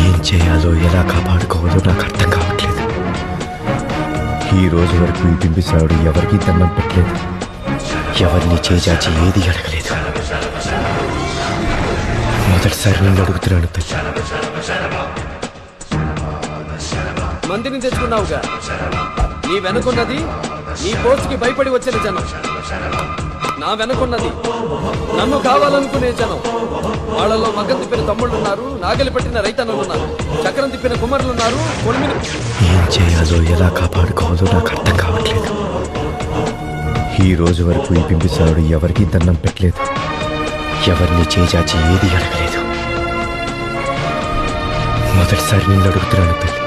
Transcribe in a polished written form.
ఏం చేయాలో ఎలా కాపాడుకోవాలో నాకు అర్థం కావట్లేదు. ఈ రోజు వరకు ఈ బింబిసారుడు ఎవరికీ దండం పెట్టలేదు, ఎవరిని చేజాచి ఏది అడగలేదు. మొదటిసారి నేను అడుగుతున్నాను తల్లి. మందిని తెచ్చుకున్నావుగా, నీ వెనుకున్నది నీ పోస్టుకి భయపడి వచ్చిన జనం, నా వెనుకున్నది నన్ను కావాలనుకునే జనం. వాళ్ళలో మగ్గం తిప్పిన తమ్ముళ్ళున్నారు, నాగలి పట్టిన రైతన్నులున్నారు, చక్రం తిప్పిన కుమ్మరులున్నారు. ఏం చేయాలో ఎలా కాపాడుకోవాలో నాకు అర్థం కావట్లేదు. ఈ రోజు వరకు ఈ బింబిసారుడు ఎవరికీ దండం పెట్టలేదు, ఎవరిని చేజాచి ఏది అడగలేదు. మొదటిసారి నిన్ను అడుగుతున్నాను తల్లి.